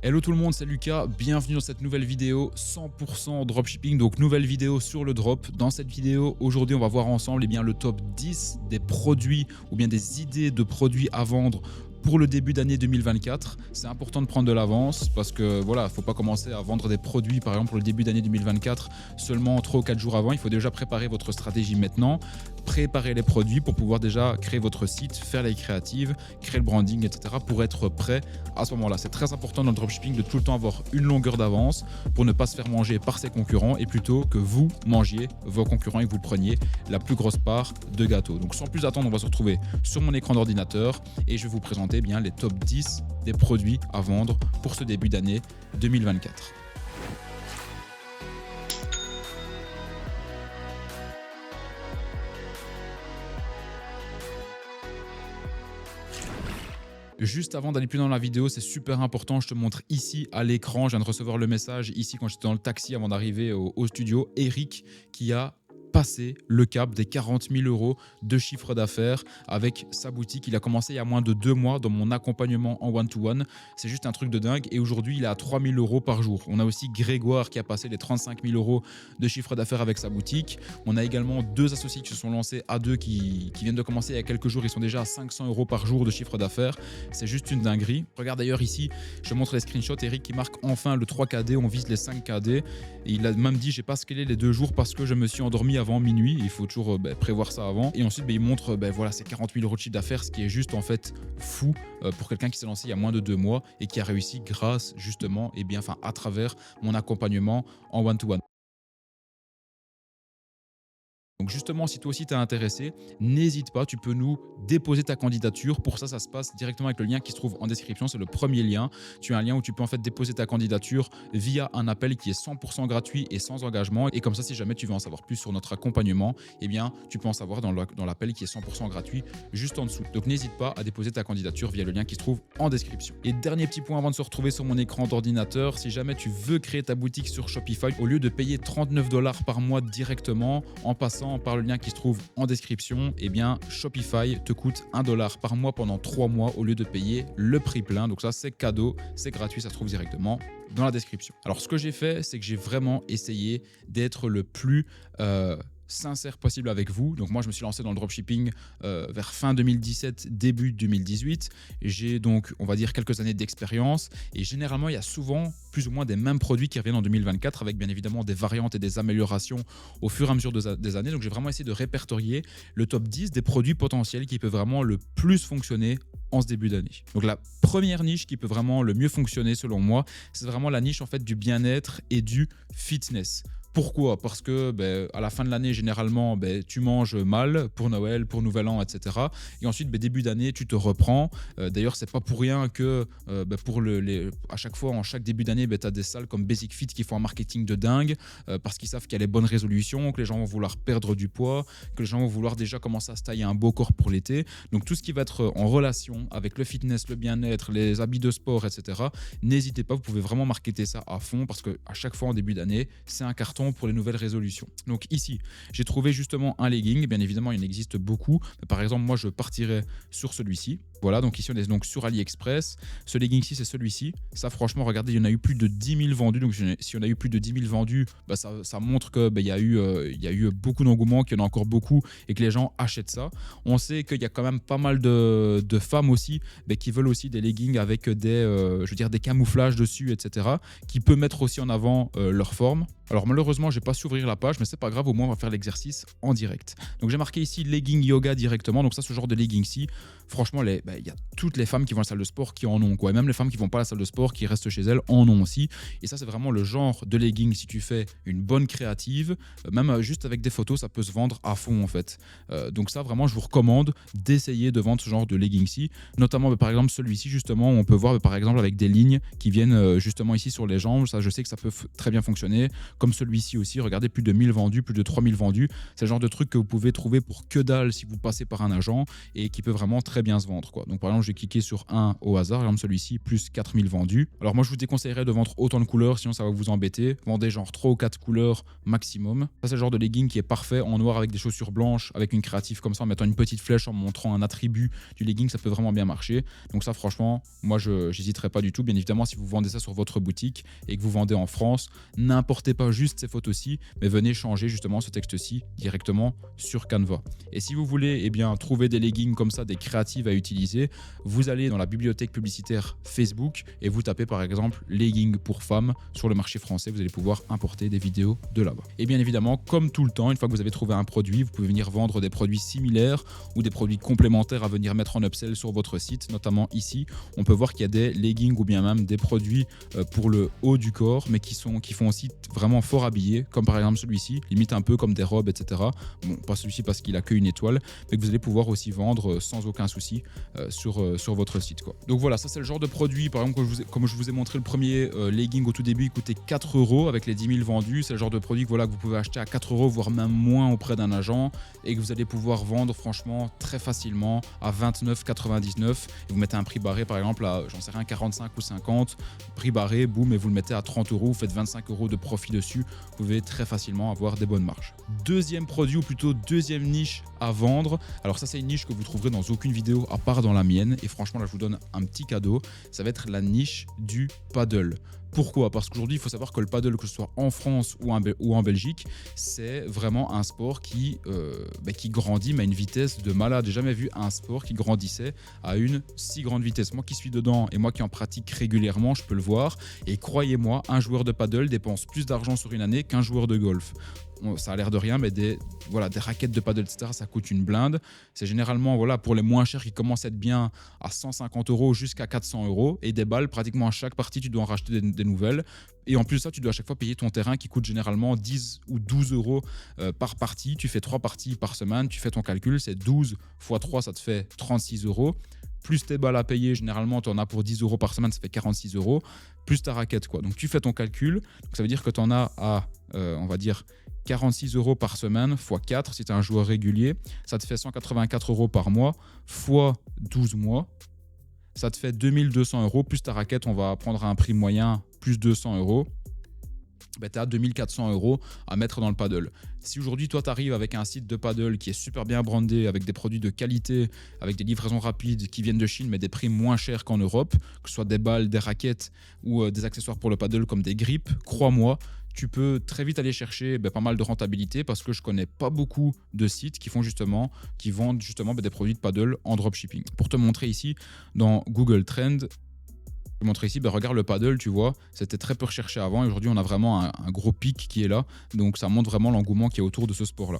Hello tout le monde, c'est Lucas, bienvenue dans cette nouvelle vidéo 100% dropshipping, donc nouvelle vidéo sur le drop. Dans cette vidéo, aujourd'hui on va voir ensemble le top 10 des produits ou bien des idées de produits à vendre pour le début d'année 2024. C'est important de prendre de l'avance parce que voilà, faut pas commencer à vendre des produits par exemple pour le début d'année 2024 seulement 3 ou 4 jours avant. Il faut déjà préparer votre stratégie maintenant, préparer les produits pour pouvoir déjà créer votre site, faire les créatives, créer le branding, etc. pour être prêt à ce moment-là. C'est très important dans le dropshipping de tout le temps avoir une longueur d'avance pour ne pas se faire manger par ses concurrents et plutôt que vous mangiez vos concurrents et que vous preniez la plus grosse part de gâteau. Donc sans plus attendre, on va se retrouver sur mon écran d'ordinateur et je vais vous présenter bien les top 10 des produits à vendre pour ce début d'année 2024. Juste avant d'aller plus dans la vidéo, c'est super important, je te montre ici à l'écran, je viens de recevoir le message ici quand j'étais dans le taxi avant d'arriver au studio, Eric qui a passé le cap des 40 000 € de chiffre d'affaires avec sa boutique. Il a commencé il y a moins de 2 mois dans mon accompagnement en one-to-one. C'est juste un truc de dingue et aujourd'hui il est à 3 000 € par jour. On a aussi Grégoire qui a passé les 35 000 € de chiffre d'affaires avec sa boutique. On a également 2 associés qui se sont lancés à 2 qui viennent de commencer il y a quelques jours. Ils sont déjà à 500 € par jour de chiffre d'affaires. C'est juste une dinguerie. Regarde d'ailleurs ici, je te montre les screenshots. Eric qui marque enfin le 3KD, on vise les 5KD. Et il a même dit j'ai pas scalé les 2 jours parce que je me suis endormi avant minuit. Il faut toujours prévoir ça avant. Et ensuite, il montre voilà, ces 40 000 € de chiffre d'affaires, ce qui est juste en fait fou pour quelqu'un qui s'est lancé il y a moins de 2 mois et qui a réussi grâce justement à travers mon accompagnement en one-to-one. Donc justement, si toi aussi t'es intéressé, n'hésite pas, tu peux nous déposer ta candidature. Pour ça, ça se passe directement avec le lien qui se trouve en description. C'est le premier lien. Tu as un lien où tu peux en fait déposer ta candidature via un appel qui est 100% gratuit et sans engagement. Et comme ça, si jamais tu veux en savoir plus sur notre accompagnement, eh bien, tu peux en savoir dans l'appel qui est 100% gratuit juste en dessous. Donc n'hésite pas à déposer ta candidature via le lien qui se trouve en description. Et dernier petit point avant de se retrouver sur mon écran d'ordinateur, si jamais tu veux créer ta boutique sur Shopify, au lieu de payer 39 $ par mois directement en passant par le lien qui se trouve en description, eh bien Shopify te coûte 1 $ par mois pendant 3 mois au lieu de payer le prix plein. Donc ça, c'est cadeau, c'est gratuit, ça se trouve directement dans la description. Alors ce que j'ai fait, c'est que j'ai vraiment essayé d'être le plus sincère possible avec vous. Donc moi je me suis lancé dans le dropshipping vers fin 2017, début 2018. J'ai donc on va dire quelques années d'expérience et généralement il y a souvent plus ou moins des mêmes produits qui reviennent en 2024 avec bien évidemment des variantes et des améliorations au fur et à mesure des années. Donc j'ai vraiment essayé de répertorier le top 10 des produits potentiels qui peuvent vraiment le plus fonctionner en ce début d'année. Donc la première niche qui peut vraiment le mieux fonctionner selon moi, c'est vraiment la niche en fait du bien-être et du fitness. Pourquoi? Parce que à la fin de l'année, généralement, tu manges mal pour Noël, pour Nouvel An, etc. Et ensuite, début d'année, tu te reprends. D'ailleurs, c'est pas pour rien que à chaque fois, en chaque début d'année, tu as des salles comme Basic Fit qui font un marketing de dingue parce qu'ils savent qu'il y a les bonnes résolutions, que les gens vont vouloir perdre du poids, que les gens vont vouloir déjà commencer à se tailler un beau corps pour l'été. Donc, tout ce qui va être en relation avec le fitness, le bien-être, les habits de sport, etc., n'hésitez pas, vous pouvez vraiment marketer ça à fond parce qu'à chaque fois, en début d'année, c'est un carton pour les nouvelles résolutions. Donc ici, j'ai trouvé justement un legging. Bien évidemment, il en existe beaucoup. Par exemple, moi, je partirais sur celui-ci. Voilà, donc ici, on est donc sur AliExpress. Ce legging-ci, c'est celui-ci. Ça, franchement, regardez, il y en a eu plus de 10 000 vendus. Donc, si on a eu plus de 10 000 vendus, ça montre qu'il y a eu beaucoup d'engouement, qu'il y en a encore beaucoup et que les gens achètent ça. On sait qu'il y a quand même pas mal de femmes aussi qui veulent aussi des leggings avec des camouflages dessus, etc. qui peut mettre aussi en avant leur forme. Alors malheureusement, je n'ai pas su ouvrir la page, mais c'est pas grave, au moins on va faire l'exercice en direct. Donc j'ai marqué ici legging yoga directement. Donc ça, ce genre de legging-ci, franchement, il y a toutes les femmes qui vont à la salle de sport qui en ont, quoi. Et même les femmes qui vont pas à la salle de sport, qui restent chez elles, en ont aussi. Et ça, c'est vraiment le genre de legging. Si tu fais une bonne créative, même juste avec des photos, ça peut se vendre à fond en fait. Donc ça, vraiment, je vous recommande d'essayer de vendre ce genre de legging-ci. Notamment, par exemple, celui-ci, justement, on peut voir par exemple avec des lignes qui viennent justement ici sur les jambes. Ça, je sais que ça peut très bien fonctionner. comme celui-ci aussi. Regardez, plus de 1000 vendus, plus de 3000 vendus. C'est le genre de truc que vous pouvez trouver pour que dalle si vous passez par un agent et qui peut vraiment très bien se vendre, quoi. Donc par exemple, je vais cliquer sur un au hasard, par exemple celui-ci, plus 4000 vendus. Alors moi, je vous déconseillerais de vendre autant de couleurs, sinon ça va vous embêter. Vendez genre 3 ou 4 couleurs maximum. Ça, c'est le genre de legging qui est parfait en noir avec des chaussures blanches, avec une créative comme ça, en mettant une petite flèche, en montrant un attribut du legging, ça peut vraiment bien marcher. Donc ça, franchement, moi, je n'hésiterai pas du tout. Bien évidemment, si vous vendez ça sur votre boutique et que vous vendez en France, n'importez pas juste ces photos-ci, mais venez changer justement ce texte-ci directement sur Canva. Et si vous voulez trouver des leggings comme ça, des créatives à utiliser, vous allez dans la bibliothèque publicitaire Facebook et vous tapez par exemple leggings pour femmes sur le marché français. Vous allez pouvoir importer des vidéos de là-bas. Et bien évidemment, comme tout le temps, une fois que vous avez trouvé un produit, vous pouvez venir vendre des produits similaires ou des produits complémentaires à venir mettre en upsell sur votre site. Notamment ici, on peut voir qu'il y a des leggings ou bien même des produits pour le haut du corps, mais qui font aussi vraiment fort habillés, comme par exemple celui-ci, limite un peu comme des robes, etc. Bon, pas celui-ci parce qu'il a qu'une étoile, mais que vous allez pouvoir aussi vendre sans aucun souci sur votre site, quoi. Donc voilà, ça c'est le genre de produit, par exemple, comme je vous ai montré le premier legging au tout début, il coûtait 4 € avec les 10 000 vendus. C'est le genre de produit que vous pouvez acheter à 4 € voire même moins auprès d'un agent et que vous allez pouvoir vendre franchement très facilement à 29,99 €. Et vous mettez un prix barré par exemple à, j'en sais rien, 45 ou 50, prix barré, boum, et vous le mettez à 30 €, vous faites 25 € de profit dessus. Vous pouvez très facilement avoir des bonnes marges. Deuxième produit, ou plutôt deuxième niche à vendre. Alors ça, c'est une niche que vous trouverez dans aucune vidéo à part dans la mienne. Et franchement, là, je vous donne un petit cadeau. Ça va être la niche du paddle. Pourquoi? Parce qu'aujourd'hui, il faut savoir que le paddle, que ce soit en France ou en Belgique, c'est vraiment un sport qui grandit, mais à une vitesse de malade. J'ai jamais vu un sport qui grandissait à une si grande vitesse. Moi qui suis dedans et moi qui en pratique régulièrement, je peux le voir. Et croyez-moi, un joueur de paddle dépense plus d'argent sur une année qu'un joueur de golf. Ça a l'air de rien, mais des raquettes de paddle, etc., ça coûte une blinde. C'est généralement pour les moins chers qui commencent à être bien à 150 € jusqu'à 400 €. Et des balles, pratiquement à chaque partie, tu dois en racheter des nouvelles. Et en plus de ça, tu dois à chaque fois payer ton terrain qui coûte généralement 10 ou 12 € par partie. Tu fais 3 parties par semaine, tu fais ton calcul, c'est 12 x 3, ça te fait 36 €. Plus tes balles à payer, généralement, tu en as pour 10 € par semaine, ça fait 46 €. Plus ta raquette, quoi. Donc tu fais ton calcul. Donc, ça veut dire que tu en as à, on va dire, 46 € par semaine, x 4 si tu es un joueur régulier. Ça te fait 184 € par mois, x 12 mois. Ça te fait 2200 €. Plus ta raquette, on va prendre un prix moyen, plus 200 €. Tu as 2400 € à mettre dans le paddle. Si aujourd'hui, toi, tu arrives avec un site de paddle qui est super bien brandé, avec des produits de qualité, avec des livraisons rapides qui viennent de Chine, mais des prix moins chers qu'en Europe, que ce soit des balles, des raquettes ou des accessoires pour le paddle comme des grippes, crois-moi, tu peux très vite aller chercher pas mal de rentabilité parce que je connais pas beaucoup de sites qui vendent justement des produits de paddle en dropshipping. Pour te montrer ici, dans Google Trends, je vais montrer ici, regarde le paddle, tu vois, c'était très peu recherché avant et aujourd'hui on a vraiment un gros pic qui est là, donc ça montre vraiment l'engouement qui est autour de ce sport-là.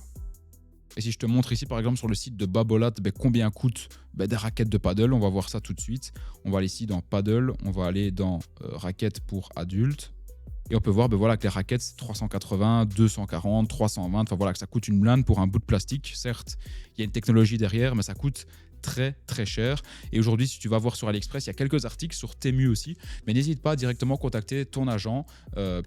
Et si je te montre ici par exemple sur le site de Babolat, combien coûtent des raquettes de paddle, on va voir ça tout de suite. On va aller ici dans paddle, on va aller dans raquettes pour adultes. Et on peut voir que les raquettes, c'est 380, 240, 320, que ça coûte une blinde pour un bout de plastique. Certes, il y a une technologie derrière, mais ça coûte très très cher. Et aujourd'hui, si tu vas voir sur AliExpress, il y a quelques articles sur Temu aussi, mais n'hésite pas à directement contacter ton agent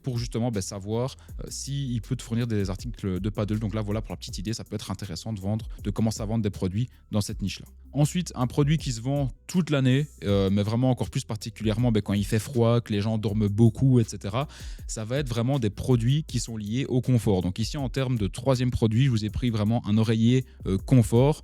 pour justement savoir s'il peut te fournir des articles de paddle. Donc là, voilà pour la petite idée, ça peut être intéressant de commencer à vendre des produits dans cette niche-là. Ensuite, un produit qui se vend toute l'année, mais vraiment encore plus particulièrement quand il fait froid, que les gens dorment beaucoup, etc. Ça va être vraiment des produits qui sont liés au confort. Donc ici, en termes de troisième produit, je vous ai pris vraiment un oreiller confort.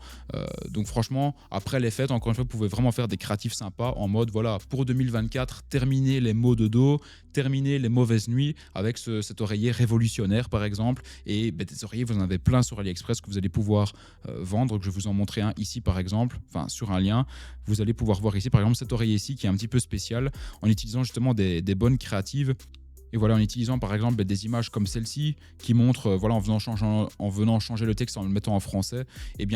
Donc franchement, après les fêtes, encore une fois, vous pouvez vraiment faire des créatifs sympas en mode, pour 2024, terminer les maux de dos, terminer les mauvaises nuits avec cet oreiller révolutionnaire, par exemple. Et des oreillers, vous en avez plein sur AliExpress que vous allez pouvoir vendre, que je vais vous en montrer un ici, par exemple, sur un lien. Vous allez pouvoir voir ici, par exemple, cet oreiller ici qui est un petit peu spécial en utilisant justement des bonnes créatives. Et en utilisant par exemple des images comme celle-ci qui montrent, en venant changer le texte en le mettant en français,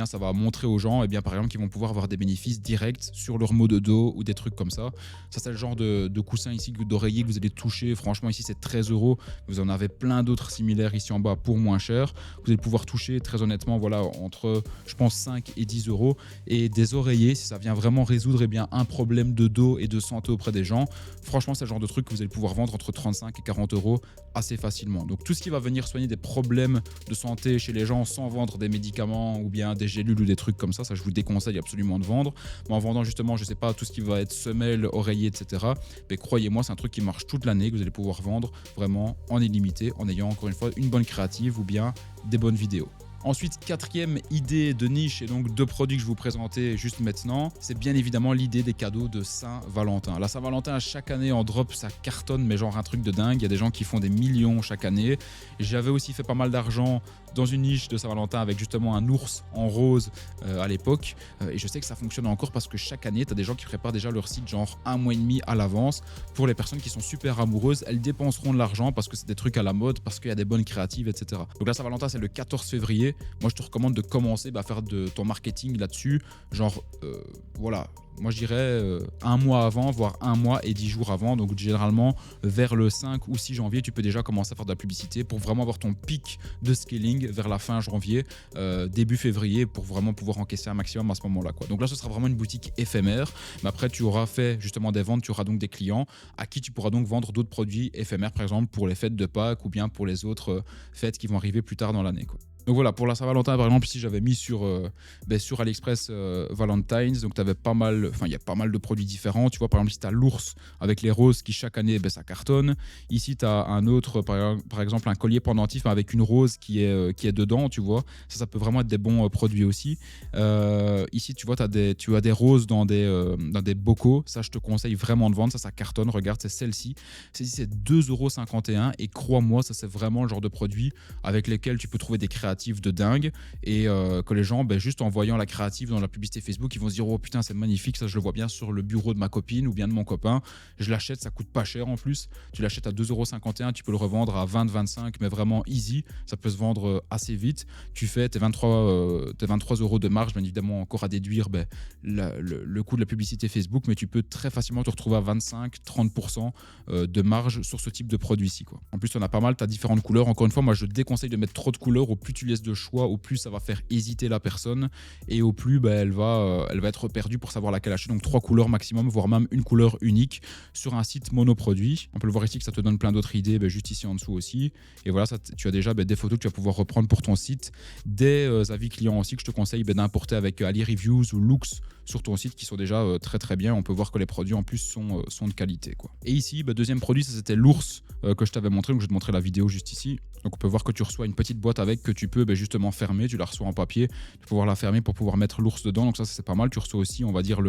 ça va montrer aux gens, par exemple, qu'ils vont pouvoir avoir des bénéfices directs sur leur maux de dos ou des trucs comme ça. Ça, c'est le genre de coussin ici, d'oreiller que vous allez toucher. Franchement, ici, c'est 13 €. Vous en avez plein d'autres similaires ici en bas pour moins cher. Vous allez pouvoir toucher, très honnêtement, entre, je pense, 5 et 10 €. Et des oreillers, si ça vient vraiment résoudre un problème de dos et de santé auprès des gens, franchement, c'est le genre de truc que vous allez pouvoir vendre entre 35 et 40 € assez facilement. Donc tout ce qui va venir soigner des problèmes de santé chez les gens sans vendre des médicaments ou bien des gélules ou des trucs comme ça je vous déconseille absolument de vendre. Mais en vendant justement, je sais pas, tout ce qui va être semelles, oreillers, etc. Mais croyez-moi, c'est un truc qui marche toute l'année, que vous allez pouvoir vendre vraiment en illimité en ayant encore une fois une bonne créative ou bien des bonnes vidéos. Ensuite, quatrième idée de niche et donc de produits que je vais vous présenter juste maintenant, c'est bien évidemment l'idée des cadeaux de Saint-Valentin. La Saint-Valentin, chaque année en drop, ça cartonne, mais genre un truc de dingue. Il y a des gens qui font des millions chaque année. J'avais aussi fait pas mal d'argent dans une niche de Saint-Valentin avec justement un ours en rose à l'époque. Et je sais que ça fonctionne encore parce que chaque année, tu as des gens qui préparent déjà leur site genre 1 mois et demi à l'avance. Pour les personnes qui sont super amoureuses, elles dépenseront de l'argent parce que c'est des trucs à la mode, parce qu'il y a des bonnes créatives, etc. Donc la Saint-Valentin, c'est le 14 février. Moi, je te recommande de commencer à faire de ton marketing là-dessus. Genre, voilà, moi je dirais un mois avant, voire 1 mois et 10 jours avant. Donc généralement, vers le 5 ou 6 janvier, tu peux déjà commencer à faire de la publicité pour vraiment avoir ton pic de scaling vers la fin janvier, début février, pour vraiment pouvoir encaisser un maximum à ce moment-là, quoi. Donc là, ce sera vraiment une boutique éphémère. Mais après, tu auras fait justement des ventes, tu auras donc des clients à qui tu pourras donc vendre d'autres produits éphémères, par exemple pour les fêtes de Pâques ou bien pour les autres fêtes qui vont arriver plus tard dans l'année, quoi. Donc voilà, pour la Saint-Valentin, par exemple, ici j'avais mis sur AliExpress Valentine's, donc tu avais pas mal, enfin il y a pas mal de produits différents. Tu vois, par exemple, ici tu as l'ours avec les roses qui chaque année, ça cartonne. Ici tu as un autre, par exemple, un collier pendentif avec une rose qui est dedans, tu vois. Ça peut vraiment être des bons produits aussi. Ici, tu vois, tu as des roses dans des bocaux. Ça, je te conseille vraiment de vendre. Ça cartonne. Regarde, c'est celle-ci. Celle-ci, c'est 2,51 € et crois-moi, ça c'est vraiment le genre de produit avec lesquels tu peux trouver des créatifs de dingue et que les gens, juste en voyant la créative dans la publicité Facebook, ils vont se dire oh putain, c'est magnifique, ça je le vois bien sur le bureau de ma copine ou bien de mon copain, je l'achète, ça coûte pas cher en plus, tu l'achètes à 2,51 €, tu peux le revendre à 20-25 mais vraiment easy, ça peut se vendre assez vite. Tu fais tes 23 € de marge, bien évidemment encore à déduire le coût de la publicité Facebook, mais tu peux très facilement te retrouver à 25-30% de marge sur ce type de produit-ci, quoi. En plus, on a pas mal, tu as différentes couleurs. Encore une fois, moi je déconseille de mettre trop de couleurs. Au plus tu laisses de choix, au plus ça va faire hésiter la personne et au plus elle va être perdue pour savoir laquelle acheter. Donc 3 couleurs maximum, voire même une couleur unique sur un site monoproduit. On peut le voir ici que ça te donne plein d'autres idées, juste ici en dessous aussi. Et voilà, tu as déjà des photos que tu vas pouvoir reprendre pour ton site, des avis clients aussi que je te conseille d'importer avec Ali Reviews ou Loox sur ton site qui sont déjà très très bien. On peut voir que les produits en plus sont de qualité, quoi. Et ici, deuxième produit, ça c'était l'ours que je t'avais montré. Donc je vais te montrer la vidéo juste ici. Donc on peut voir que tu reçois une petite boîte avec que tu peux justement fermer. Tu la reçois en papier, tu peux pouvoir la fermer pour pouvoir mettre l'ours dedans. Donc ça c'est pas mal. Tu reçois aussi, on va dire,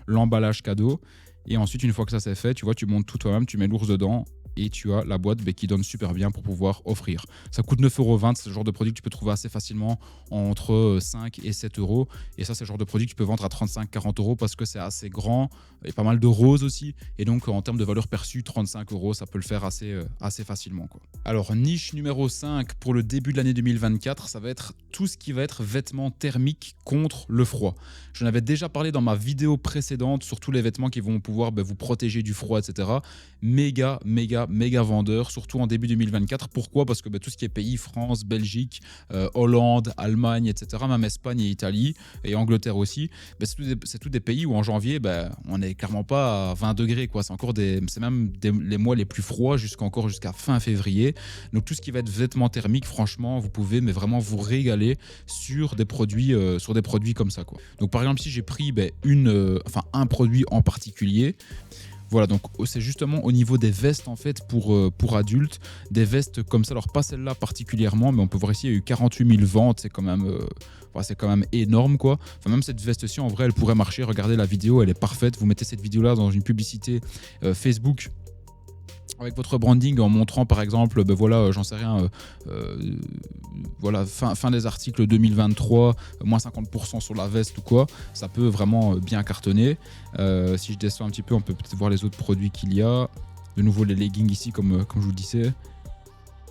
l'emballage cadeau. Et ensuite, une fois que ça c'est fait, tu vois, tu montes tout toi-même, tu mets l'ours dedans et tu as la boîte qui donne super bien pour pouvoir offrir. Ça coûte 9,20 €. C'est le genre de produit que tu peux trouver assez facilement entre 5 et 7 €. Et ça, c'est le genre de produit que tu peux vendre à 35-40 € parce que c'est assez grand et pas mal de roses aussi. Et donc, en termes de valeur perçue, 35 €, ça peut le faire assez facilement, quoi. Alors, niche numéro 5 pour le début de l'année 2024, ça va être tout ce qui va être vêtements thermiques contre le froid. J'en avais déjà parlé dans ma vidéo précédente sur tous les vêtements qui vont pouvoir vous protéger du froid, etc. Méga vendeur, surtout en début 2024. Pourquoi? Parce que tout ce qui est pays, France, Belgique, Hollande, Allemagne, etc., même Espagne et Italie, et Angleterre aussi, c'est tous des pays où en janvier, on n'est clairement pas à 20 degrés, quoi. C'est même les mois les plus froids jusqu'à fin février. Donc tout ce qui va être vêtements thermiques, franchement, vous pouvez vraiment vous régaler sur des produits comme ça, quoi. Donc par exemple, si j'ai pris un produit en particulier. Voilà, donc c'est justement au niveau des vestes en fait pour adultes, des vestes comme ça, alors pas celle-là particulièrement, mais on peut voir ici il y a eu 48 000 ventes, c'est quand même énorme, quoi. Enfin, même cette veste-ci en vrai elle pourrait marcher, regardez la vidéo, elle est parfaite, vous mettez cette vidéo-là dans une publicité Facebook avec votre branding en montrant par exemple, j'en sais rien, fin des articles 2023, moins 50% sur la veste ou quoi, ça peut vraiment bien cartonner. Si je descends un petit peu, on peut peut-être voir les autres produits qu'il y a. De nouveau les leggings ici, comme je vous disais.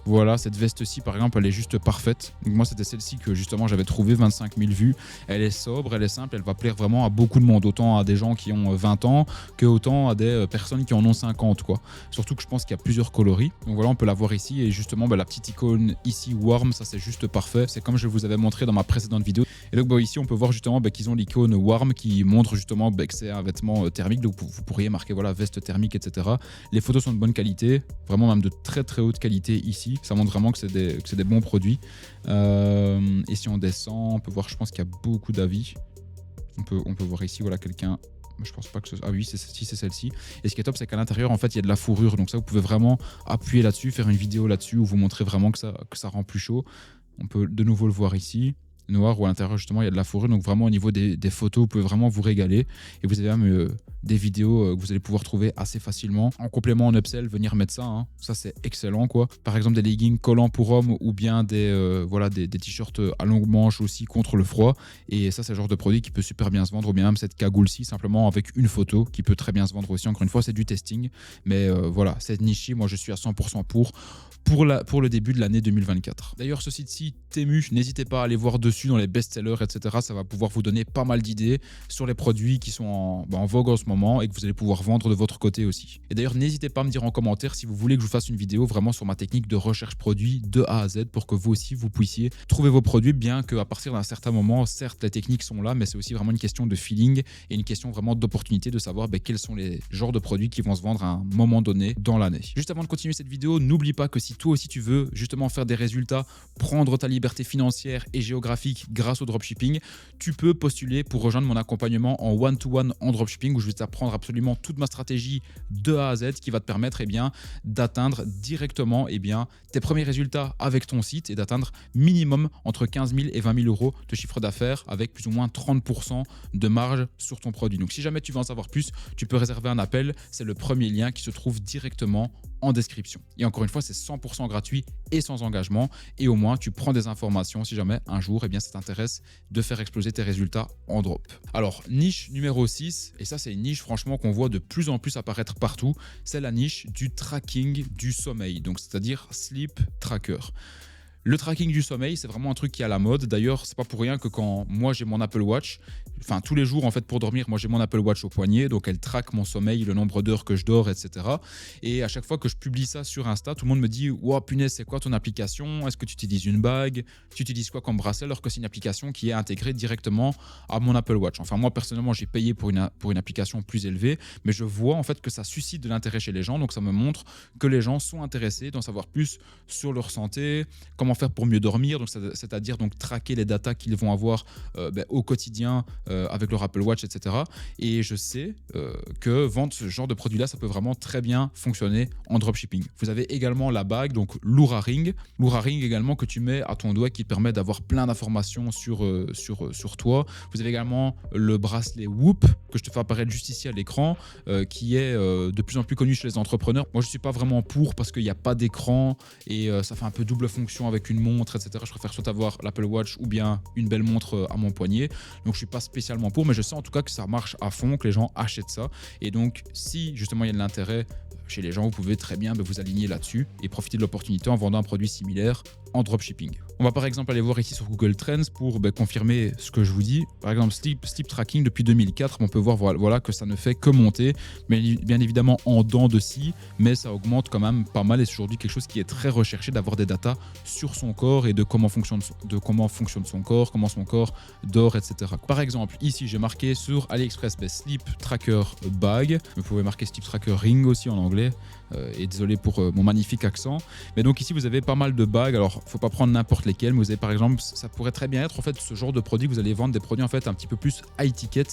Voilà, cette veste-ci, par exemple, elle est juste parfaite. Donc moi, c'était celle-ci que justement j'avais trouvé, 25 000 vues. Elle est sobre, elle est simple, elle va plaire vraiment à beaucoup de monde, autant à des gens qui ont 20 ans que autant à des personnes qui en ont 50, quoi. Surtout que je pense qu'il y a plusieurs coloris. Donc voilà, on peut la voir ici et justement la petite icône ici warm, ça c'est juste parfait. C'est comme je vous avais montré dans ma précédente vidéo. Et donc ici, on peut voir justement qu'ils ont l'icône warm qui montre justement que c'est un vêtement thermique. Donc vous pourriez marquer voilà veste thermique, etc. Les photos sont de bonne qualité, vraiment même de très très haute qualité ici. Ça montre vraiment que c'est des bons produits. Et si on descend, on peut voir, je pense qu'il y a beaucoup d'avis. On peut voir ici, voilà, quelqu'un. Je pense pas que ce... Ah oui, c'est celle-ci. Et ce qui est top, c'est qu'à l'intérieur, en fait, il y a de la fourrure. Donc ça, vous pouvez vraiment appuyer là-dessus, faire une vidéo là-dessus où vous montrez vraiment que ça rend plus chaud. On peut de nouveau le voir ici. Noir, où à l'intérieur justement il y a de la fourrure, donc vraiment au niveau des photos vous pouvez vraiment vous régaler et vous avez même des vidéos que vous allez pouvoir trouver assez facilement en complément, en upsell, venir mettre ça, hein. Ça c'est excellent quoi. Par exemple des leggings collants pour hommes ou bien des t-shirts à longue manche aussi contre le froid, et ça c'est le genre de produit qui peut super bien se vendre, ou bien même cette cagoule-ci simplement avec une photo qui peut très bien se vendre aussi. Encore une fois, c'est du testing, mais voilà, cette niche, moi je suis à 100% pour le début de l'année 2024. D'ailleurs, ce site-ci, Temu, n'hésitez pas à aller voir dessus dans les best-sellers, etc. Ça va pouvoir vous donner pas mal d'idées sur les produits qui sont en vogue en ce moment et que vous allez pouvoir vendre de votre côté aussi. Et d'ailleurs, n'hésitez pas à me dire en commentaire si vous voulez que je vous fasse une vidéo vraiment sur ma technique de recherche produit de A à Z pour que vous aussi, vous puissiez trouver vos produits, bien qu'à partir d'un certain moment, certes, les techniques sont là, mais c'est aussi vraiment une question de feeling et une question vraiment d'opportunité de savoir quels sont les genres de produits qui vont se vendre à un moment donné dans l'année. Juste avant de continuer cette vidéo, n'oublie pas que si toi aussi tu veux justement faire des résultats, prendre ta liberté financière et géographique grâce au dropshipping, tu peux postuler pour rejoindre mon accompagnement en one-to-one en dropshipping, où je vais t'apprendre absolument toute ma stratégie de A à Z qui va te permettre d'atteindre directement tes premiers résultats avec ton site et d'atteindre minimum entre 15 000 et 20 000 euros de chiffre d'affaires avec plus ou moins 30% de marge sur ton produit. Donc si jamais tu veux en savoir plus, tu peux réserver un appel, c'est le premier lien qui se trouve directement en description. Et encore une fois, c'est 100% gratuit et sans engagement, et au moins tu prends des informations si jamais un jour ça t'intéresse de faire exploser tes résultats en drop. Alors niche numéro 6, et ça c'est une niche franchement qu'on voit de plus en plus apparaître partout, c'est la niche du tracking du sommeil, donc c'est-à-dire sleep tracker. Le tracking du sommeil, c'est vraiment un truc qui est à la mode. D'ailleurs, c'est pas pour rien que quand moi j'ai mon Apple Watch, enfin tous les jours en fait pour dormir, moi j'ai mon Apple Watch au poignet, donc elle traque mon sommeil, le nombre d'heures que je dors, etc. Et à chaque fois que je publie ça sur Insta, tout le monde me dit « Wow, punaise, c'est quoi ton application? Est-ce que tu utilises une bague? Tu utilises quoi comme bracelet ?» Alors que c'est une application qui est intégrée directement à mon Apple Watch. Enfin moi personnellement, j'ai payé pour une application plus élevée, mais je vois en fait que ça suscite de l'intérêt chez les gens, donc ça me montre que les gens sont intéressés d'en savoir plus sur leur santé, comment faire pour mieux dormir, donc c'est-à-dire donc traquer les datas qu'ils vont avoir au quotidien avec leur Apple Watch, etc. Et je sais que vendre ce genre de produit-là, ça peut vraiment très bien fonctionner en dropshipping. Vous avez également la bague, donc l'Oura Ring également que tu mets à ton doigt qui te permet d'avoir plein d'informations sur toi. Vous avez également le bracelet Whoop que je te fais apparaître juste ici à l'écran qui est de plus en plus connu chez les entrepreneurs. Moi, je ne suis pas vraiment pour parce qu'il n'y a pas d'écran et ça fait un peu double fonction avec une montre, etc. Je préfère soit avoir l'Apple Watch ou bien une belle montre à mon poignet. Donc, je ne suis pas spécialement pour, mais je sais en tout cas que ça marche à fond, que les gens achètent ça. Et donc, si justement il y a de l'intérêt chez les gens, vous pouvez très bien vous aligner là-dessus et profiter de l'opportunité en vendant un produit similaire en dropshipping. On va par exemple aller voir ici sur Google Trends pour confirmer ce que je vous dis. Par exemple, sleep tracking depuis 2004, on peut voir voilà, que ça ne fait que monter, mais bien évidemment en dents de scie, mais ça augmente quand même pas mal et c'est aujourd'hui quelque chose qui est très recherché d'avoir des datas sur son corps et de comment fonctionne son corps, comment son corps dort, etc. Par exemple, ici j'ai marqué sur AliExpress Sleep Tracker Bag, vous pouvez marquer Sleep Tracker Ring aussi en anglais, et désolé pour mon magnifique accent, mais donc ici vous avez pas mal de bagues. Alors faut pas prendre n'importe lesquelles, mais vous avez par exemple, ça pourrait très bien être en fait ce genre de produit, vous allez vendre des produits en fait un petit peu plus high ticket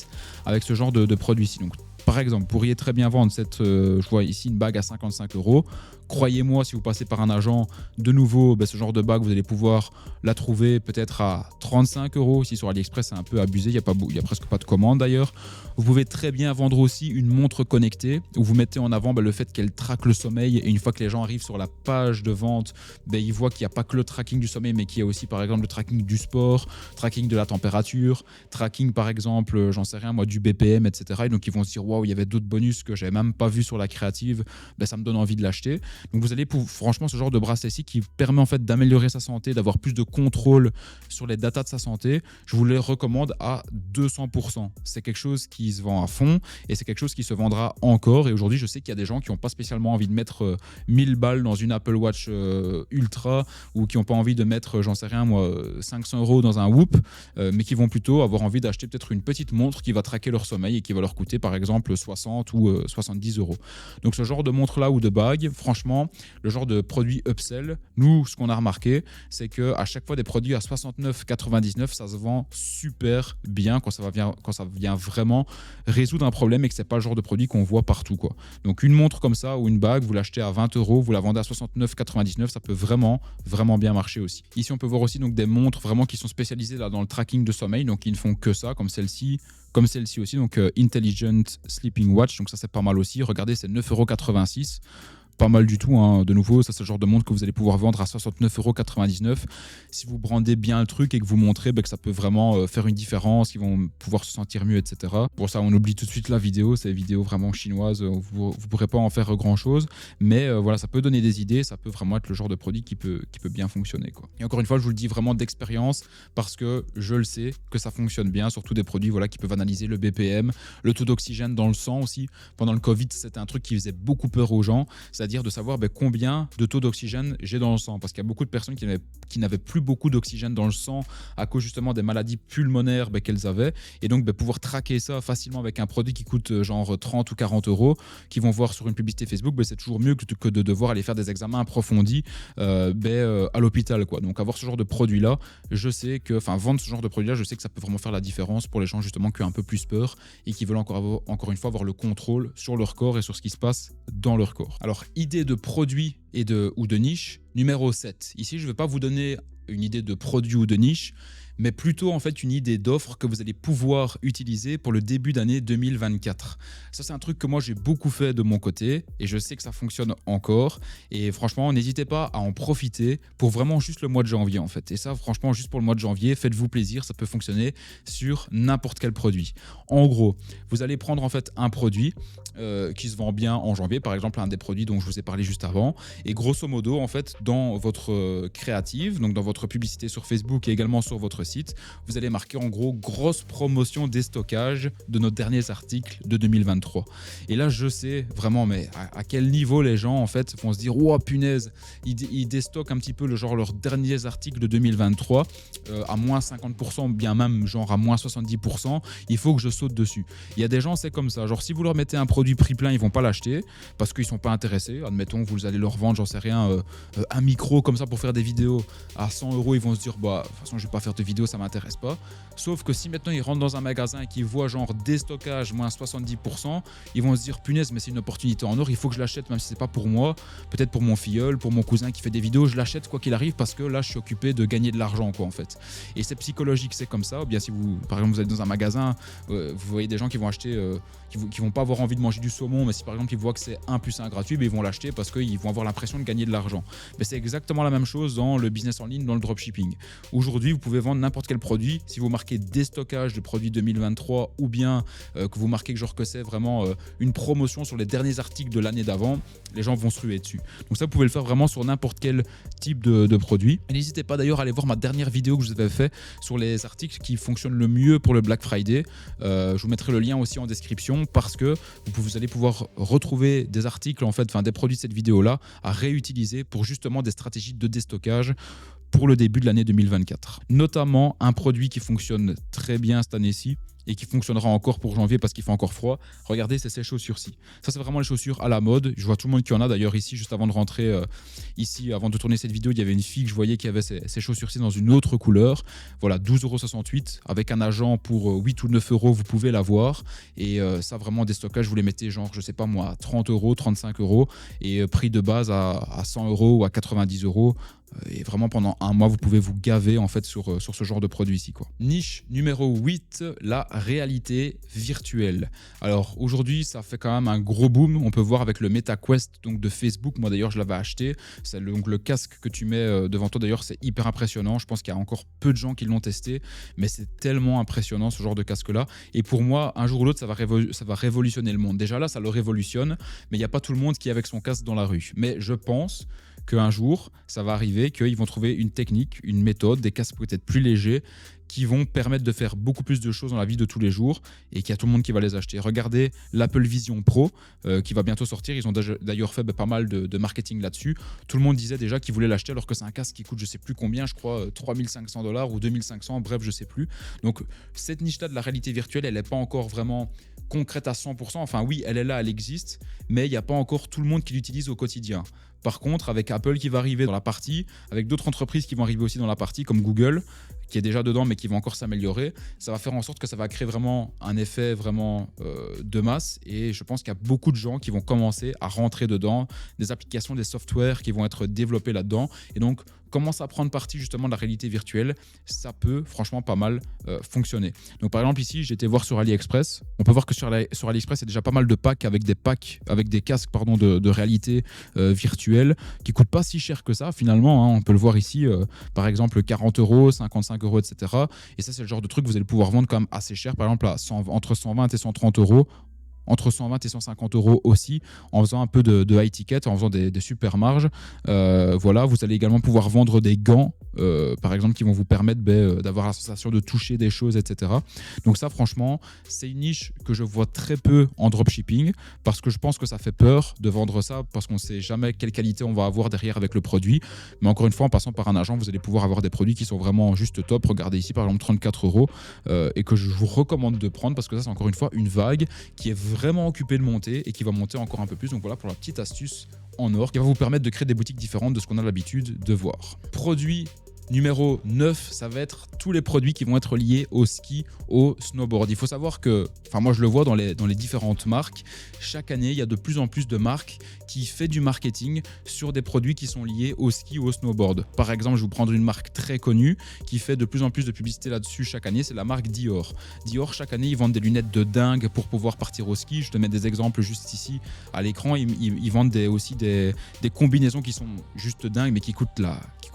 avec ce genre de produit-ci. Donc par exemple, vous pourriez très bien vendre cette, je vois ici une bague à 55 €. Croyez-moi, si vous passez par un agent, de nouveau, ce genre de bague, vous allez pouvoir la trouver peut-être à 35 €. Ici sur AliExpress, c'est un peu abusé, il y a presque pas de commande d'ailleurs. Vous pouvez très bien vendre aussi une montre connectée où vous mettez en avant le fait qu'elle traque le sommeil, et une fois que les gens arrivent sur la page de vente, ils voient qu'il n'y a pas que le tracking du sommeil, mais qu'il y a aussi par exemple le tracking du sport, tracking de la température, tracking par exemple, j'en sais rien moi, du BPM, etc. Et donc ils vont se dire, waouh, il y avait d'autres bonus que j'avais même pas vu sur la créative, ben, ça me donne envie de l'acheter. Donc vous allez franchement, ce genre de bracelet-ci qui permet en fait d'améliorer sa santé, d'avoir plus de contrôle sur les datas de sa santé, je vous les recommande à 200%. C'est quelque chose qui se vend à fond et c'est quelque chose qui se vendra encore. Et aujourd'hui, je sais qu'il y a des gens qui n'ont pas spécialement envie de mettre 1000 balles dans une Apple Watch Ultra ou qui n'ont pas envie de mettre, j'en sais rien moi, 500 € dans un Whoop, mais qui vont plutôt avoir envie d'acheter peut-être une petite montre qui va traquer leur sommeil et qui va leur coûter par exemple 60 ou 70 €. Donc ce genre de montre-là ou de bague, franchement, le genre de produit upsell, nous, ce qu'on a remarqué, c'est qu'à chaque fois des produits à 69,99, ça se vend super bien quand ça vient vraiment résoudre un problème et que c'est pas le genre de produit qu'on voit partout, quoi. Donc une montre comme ça ou une bague, vous l'achetez à 20 €, vous la vendez à 69,99, ça peut vraiment bien marcher aussi. Ici, on peut voir aussi donc des montres vraiment qui sont spécialisées là dans le tracking de sommeil, donc qui ne font que ça, comme celle-ci aussi, donc Intelligent Sleeping Watch, donc ça c'est pas mal aussi. Regardez, c'est 9,86 €. Pas mal du tout, hein. De nouveau, ça c'est le genre de montre que vous allez pouvoir vendre à 69,99 € si vous brandez bien le truc et que vous montrez que ça peut vraiment faire une différence, qu'ils vont pouvoir se sentir mieux, etc. Pour ça, on oublie tout de suite la vidéo, c'est une vidéo vraiment chinoise, vous ne pourrez pas en faire grand chose, mais voilà, ça peut donner des idées, ça peut vraiment être le genre de produit qui peut bien fonctionner, quoi. Et encore une fois, je vous le dis vraiment d'expérience parce que je le sais que ça fonctionne bien, surtout des produits voilà, qui peuvent analyser le BPM, le taux d'oxygène dans le sang aussi. Pendant le Covid, c'était un truc qui faisait beaucoup peur aux gens, c'est-à-dire de savoir combien de taux d'oxygène j'ai dans le sang, parce qu'il y a beaucoup de personnes qui n'avaient plus beaucoup d'oxygène dans le sang à cause justement des maladies pulmonaires qu'elles avaient, et donc pouvoir traquer ça facilement avec un produit qui coûte genre 30 ou 40 €, qu'ils vont voir sur une publicité Facebook, c'est toujours mieux que de devoir aller faire des examens approfondis à l'hôpital, quoi. Donc avoir ce genre de produit là, je sais que, enfin vendre ce genre de produit là, je sais que ça peut vraiment faire la différence pour les gens justement qui ont un peu plus peur et qui veulent encore une fois avoir le contrôle sur leur corps et sur ce qui se passe dans leur corps. Alors, idée de produit ou de niche numéro 7. Ici, je ne vais pas vous donner une idée de produit ou de niche, mais plutôt en fait une idée d'offre que vous allez pouvoir utiliser pour le début d'année 2024. Ça, c'est un truc que moi j'ai beaucoup fait de mon côté et je sais que ça fonctionne encore. Et franchement, n'hésitez pas à en profiter pour vraiment juste le mois de janvier en fait. Et ça, franchement, juste pour le mois de janvier, faites-vous plaisir, ça peut fonctionner sur n'importe quel produit. En gros, vous allez prendre en fait un produit qui se vend bien en janvier, par exemple un des produits dont je vous ai parlé juste avant, et grosso modo en fait dans votre créative, donc dans votre publicité sur Facebook et également sur votre site, vous allez marquer en gros grosse promotion des stockages de nos derniers articles de 2023. Et là je sais vraiment mais à quel niveau les gens en fait vont se dire oh punaise, ils déstockent un petit peu leurs derniers articles de 2023 à moins 50%, bien même genre à moins 70%, il faut que je saute dessus. Il y a des gens c'est comme ça, genre si vous leur mettez un produit prix plein, ils vont pas l'acheter parce qu'ils sont pas intéressés. Admettons, vous allez leur vendre, j'en sais rien, un micro comme ça pour faire des vidéos à 100 €, ils vont se dire bah de toute façon je vais pas faire de vidéos, ça m'intéresse pas. Sauf que si maintenant ils rentrent dans un magasin et qu'ils voient genre déstockage moins 70%, ils vont se dire punaise mais c'est une opportunité en or, il faut que je l'achète même si c'est pas pour moi, peut-être pour mon filleul, pour mon cousin qui fait des vidéos, je l'achète quoi qu'il arrive parce que là je suis occupé de gagner de l'argent quoi en fait. Et c'est psychologique, c'est comme ça. Ou bien si vous par exemple vous êtes dans un magasin, vous voyez des gens qui vont acheter qui vont pas avoir envie de manger du saumon, mais si par exemple ils voient que c'est 1 + 1 gratuit, ils vont l'acheter parce qu'ils vont avoir l'impression de gagner de l'argent. Mais c'est exactement la même chose dans le business en ligne, dans le dropshipping. Aujourd'hui, vous pouvez vendre n'importe quel produit. Si vous marquez déstockage de produits 2023 ou bien que vous marquez que c'est vraiment une promotion sur les derniers articles de l'année d'avant, les gens vont se ruer dessus. Donc ça, vous pouvez le faire vraiment sur n'importe quel type de produit. Et n'hésitez pas d'ailleurs à aller voir ma dernière vidéo que je vous avais fait sur les articles qui fonctionnent le mieux pour le Black Friday. Je vous mettrai le lien aussi en description parce que vous allez pouvoir retrouver des articles, en fait, des produits de cette vidéo-là à réutiliser pour justement des stratégies de déstockage pour le début de l'année 2024. Notamment un produit qui fonctionne très bien cette année-ci et qui fonctionnera encore pour janvier parce qu'il fait encore froid. Regardez, c'est ces chaussures-ci. Ça, c'est vraiment les chaussures à la mode. Je vois tout le monde qui en a. D'ailleurs, ici, juste avant de rentrer, avant de tourner cette vidéo, il y avait une fille que je voyais qui avait ces chaussures-ci dans une autre couleur. Voilà, 12,68 € avec un agent pour 8 ou 9 €, vous pouvez l'avoir. Et ça, vraiment, des stockages, vous les mettez genre, je sais pas moi, 30 €, 35 € et prix de base à 100 € ou à 90 €. Et vraiment, pendant un mois, vous pouvez vous gaver en fait sur ce genre de produit ici, quoi. Niche numéro 8, la réalité virtuelle. Alors aujourd'hui, ça fait quand même un gros boom. On peut voir avec le MetaQuest donc de Facebook. Moi d'ailleurs, je l'avais acheté. C'est donc le casque que tu mets devant toi. D'ailleurs, c'est hyper impressionnant. Je pense qu'il y a encore peu de gens qui l'ont testé, mais c'est tellement impressionnant ce genre de casque-là. Et pour moi, un jour ou l'autre, ça va révolutionner le monde. Déjà là, ça le révolutionne, mais il n'y a pas tout le monde qui est avec son casque dans la rue. Mais je pense qu'un jour, ça va arriver, qu'ils vont trouver une technique, une méthode, des casques peut-être plus légers, qui vont permettre de faire beaucoup plus de choses dans la vie de tous les jours et qu'il y a tout le monde qui va les acheter. Regardez l'Apple Vision Pro qui va bientôt sortir. Ils ont d'ailleurs fait pas mal de marketing là-dessus. Tout le monde disait déjà qu'ils voulaient l'acheter alors que c'est un casque qui coûte je sais plus combien, je crois 3500 $ ou 2500, bref, je sais plus. Donc cette niche-là de la réalité virtuelle, elle n'est pas encore vraiment concrète à 100%. Enfin oui, elle est là, elle existe, mais il n'y a pas encore tout le monde qui l'utilise au quotidien. Par contre, avec Apple qui va arriver dans la partie, avec d'autres entreprises qui vont arriver aussi dans la partie, comme Google, qui est déjà dedans mais qui va encore s'améliorer, ça va faire en sorte que ça va créer vraiment un effet vraiment de masse. Et je pense qu'il y a beaucoup de gens qui vont commencer à rentrer dedans, des applications, des softwares qui vont être développés là-dedans. Et donc, commence à prendre partie justement de la réalité virtuelle, ça peut franchement pas mal fonctionner. Donc par exemple ici, j'ai été voir sur AliExpress. On peut voir que sur AliExpress, il y a déjà pas mal de packs avec des casques de réalité virtuelle qui coûtent pas si cher que ça finalement. Hein. On peut le voir ici, par exemple 40 €, 55 €, etc. Et ça, c'est le genre de truc que vous allez pouvoir vendre quand même assez cher, par exemple entre 120 et 130 €. Entre 120 et 150 € aussi, en faisant un peu de high ticket, en faisant des super marges. Voilà, vous allez également pouvoir vendre des gants, par exemple, qui vont vous permettre d'avoir la sensation de toucher des choses, etc. Donc ça, franchement, c'est une niche que je vois très peu en dropshipping, parce que je pense que ça fait peur de vendre ça, parce qu'on ne sait jamais quelle qualité on va avoir derrière avec le produit. Mais encore une fois, en passant par un agent, vous allez pouvoir avoir des produits qui sont vraiment juste top. Regardez ici, par exemple, 34 €, et que je vous recommande de prendre, parce que ça, c'est encore une fois une vague qui est vraiment occupé de monter et qui va monter encore un peu plus. Donc voilà pour la petite astuce en or qui va vous permettre de créer des boutiques différentes de ce qu'on a l'habitude de voir. Produit numéro 9, ça va être tous les produits qui vont être liés au ski, au snowboard. Il faut savoir que, enfin moi je le vois dans les différentes marques, chaque année il y a de plus en plus de marques qui font du marketing sur des produits qui sont liés au ski ou au snowboard. Par exemple, je vais vous prendre une marque très connue qui fait de plus en plus de publicité là-dessus chaque année, c'est la marque Dior. Dior, chaque année, ils vendent des lunettes de dingue pour pouvoir partir au ski. Je te mets des exemples juste ici à l'écran. Ils vendent aussi des combinaisons qui sont juste dingues, mais qui coûtent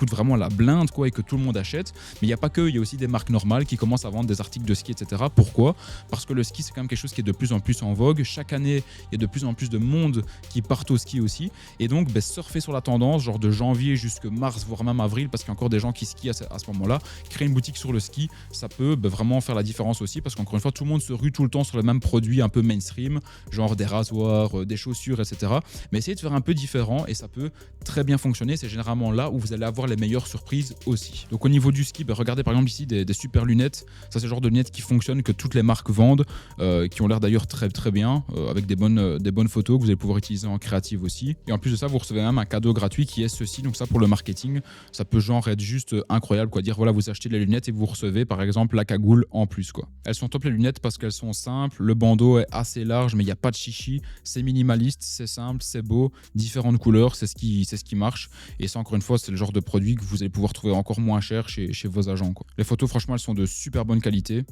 vraiment la blinde, quoi, et que tout le monde achète. Mais il n'y a pas que, il y a aussi des marques normales qui commencent à vendre des articles de ski, etc. Pourquoi ? Parce que le ski, c'est quand même quelque chose qui est de plus en plus en vogue. Chaque année, il y a de plus en plus de monde qui partent au ski aussi. Et donc, surfer sur la tendance, genre de janvier jusqu'à mars, voire même avril, parce qu'il y a encore des gens qui skient à ce moment-là, créer une boutique sur le ski, ça peut vraiment faire la différence aussi, parce qu'encore une fois, tout le monde se rue tout le temps sur les mêmes produits un peu mainstream, genre des rasoirs, des chaussures, etc. Mais essayez de faire un peu différent et ça peut très bien fonctionner. C'est généralement là où vous allez avoir les meilleures surprises aussi. Donc au niveau du ski, regardez par exemple ici des super lunettes. Ça, c'est le genre de lunettes qui fonctionnent, que toutes les marques vendent, qui ont l'air d'ailleurs très très bien, avec des bonnes photos que vous allez pouvoir utiliser en créative aussi. Et en plus de ça, vous recevez même un cadeau gratuit qui est ceci. Donc ça, pour le marketing, ça peut genre être juste incroyable, quoi. Dire voilà, vous achetez les lunettes et vous recevez par exemple la cagoule en plus, quoi. Elles sont top les lunettes parce qu'elles sont simples, le bandeau est assez large mais il n'y a pas de chichi, c'est minimaliste, c'est simple, c'est beau, différentes couleurs, c'est ce qui marche. Et ça, encore une fois, c'est le genre de produit que vous allez pouvoir trouver encore moins cher chez vos agents, quoi. Les photos, franchement, elles sont de super bonne qualité.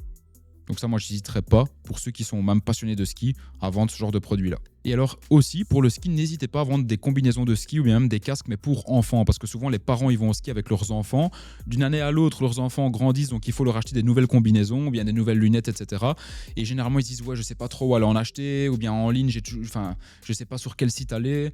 Donc ça, moi, je n'hésiterai pas, pour ceux qui sont même passionnés de ski, à vendre ce genre de produit-là. Et alors aussi, pour le ski, n'hésitez pas à vendre des combinaisons de ski ou bien même des casques, mais pour enfants, parce que souvent les parents ils vont au ski avec leurs enfants. D'une année à l'autre, leurs enfants grandissent, donc il faut leur acheter des nouvelles combinaisons ou bien des nouvelles lunettes, etc. Et généralement ils se disent ouais, je sais pas trop où aller en acheter, ou bien en ligne, je sais pas sur quel site aller,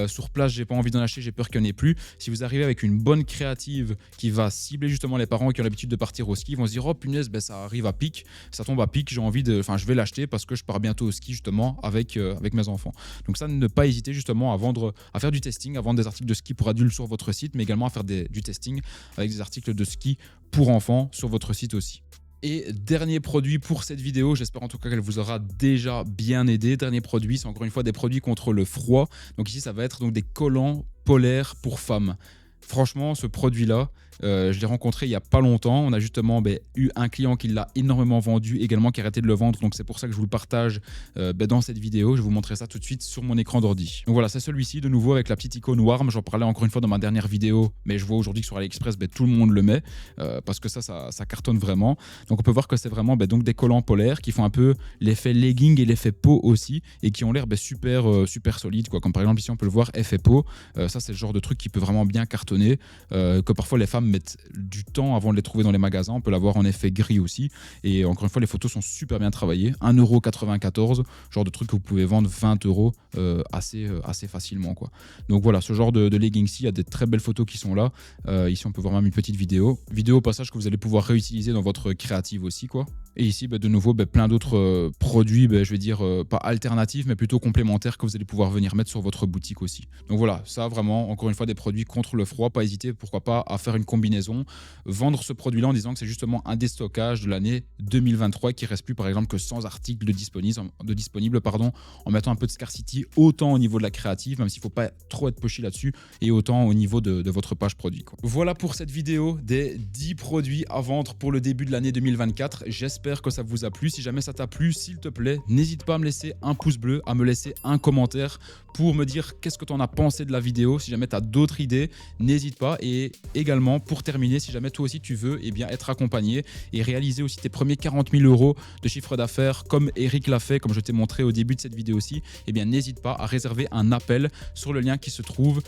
sur place j'ai pas envie d'en acheter, j'ai peur qu'il n'y en ait plus. Si vous arrivez avec une bonne créative qui va cibler justement les parents qui ont l'habitude de partir au ski, ils vont se dire oh punaise, ça arrive à pic, ça tombe à pic, je vais l'acheter parce que je pars bientôt au ski justement avec mes enfants. Donc ça, ne pas hésiter justement à faire du testing, à vendre des articles de ski pour adultes sur votre site, mais également à faire du testing avec des articles de ski pour enfants sur votre site aussi. Et dernier produit pour cette vidéo, j'espère en tout cas qu'elle vous aura déjà bien aidé. Dernier produit, c'est encore une fois des produits contre le froid. Donc ici, ça va être donc des collants polaires pour femmes. Franchement, ce produit-là, je l'ai rencontré il y a pas longtemps. On a justement eu un client qui l'a énormément vendu, également qui a arrêté de le vendre. Donc c'est pour ça que je vous le partage dans cette vidéo. Je vais vous montrer ça tout de suite sur mon écran d'ordi. Donc voilà, c'est celui-ci de nouveau avec la petite icône Warm. J'en parlais encore une fois dans ma dernière vidéo, mais je vois aujourd'hui que sur AliExpress, tout le monde le met parce que ça cartonne vraiment. Donc on peut voir que c'est vraiment donc des collants polaires qui font un peu l'effet legging et l'effet peau aussi et qui ont l'air super solides, quoi. Comme par exemple ici on peut le voir, effet peau. Ça c'est le genre de truc qui peut vraiment bien cartonner. Que parfois les femmes mettent du temps avant de les trouver dans les magasins. On peut l'avoir en effet gris aussi. Et encore une fois, les photos sont super bien travaillées. 1,94 €, genre de truc que vous pouvez vendre 20 € assez facilement, quoi. Donc voilà, ce genre de leggings-ci, il y a des très belles photos qui sont là. Ici, on peut voir même une petite vidéo. Vidéo au passage que vous allez pouvoir réutiliser dans votre créative aussi, quoi. Et ici, de nouveau, plein d'autres produits, je vais dire, pas alternatifs, mais plutôt complémentaires que vous allez pouvoir venir mettre sur votre boutique aussi. Donc voilà, ça vraiment, encore une fois, des produits contre le froid. Pas hésiter, pourquoi pas, à faire une combinaison. Vendre ce produit-là en disant que c'est justement un déstockage de l'année 2023 qui reste plus, par exemple, que 100 articles disponibles, en mettant un peu de scarcity, autant au niveau de la créative, même s'il ne faut pas trop être pushy là-dessus, et autant au niveau de votre page produit, quoi. Voilà pour cette vidéo des 10 produits à vendre pour le début de l'année 2024. J'espère que ça vous a plu. Si jamais ça t'a plu, s'il te plaît, n'hésite pas à me laisser un pouce bleu, à me laisser un commentaire pour me dire qu'est-ce que tu en as pensé de la vidéo. Si jamais tu as d'autres idées, n'hésite pas. Et également, pour terminer, si jamais toi aussi tu veux être accompagné et réaliser aussi tes premiers 40 000 € de chiffre d'affaires comme Eric l'a fait, comme je t'ai montré au début de cette vidéo aussi, n'hésite pas à réserver un appel sur le lien qui se trouve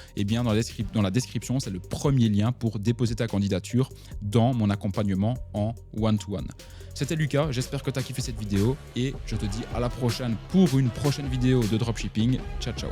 dans la description. C'est le premier lien pour déposer ta candidature dans mon accompagnement en one-to-one. C'était Lucas, j'espère que tu as kiffé cette vidéo et je te dis à la prochaine pour une prochaine vidéo de dropshipping. Ciao, ciao.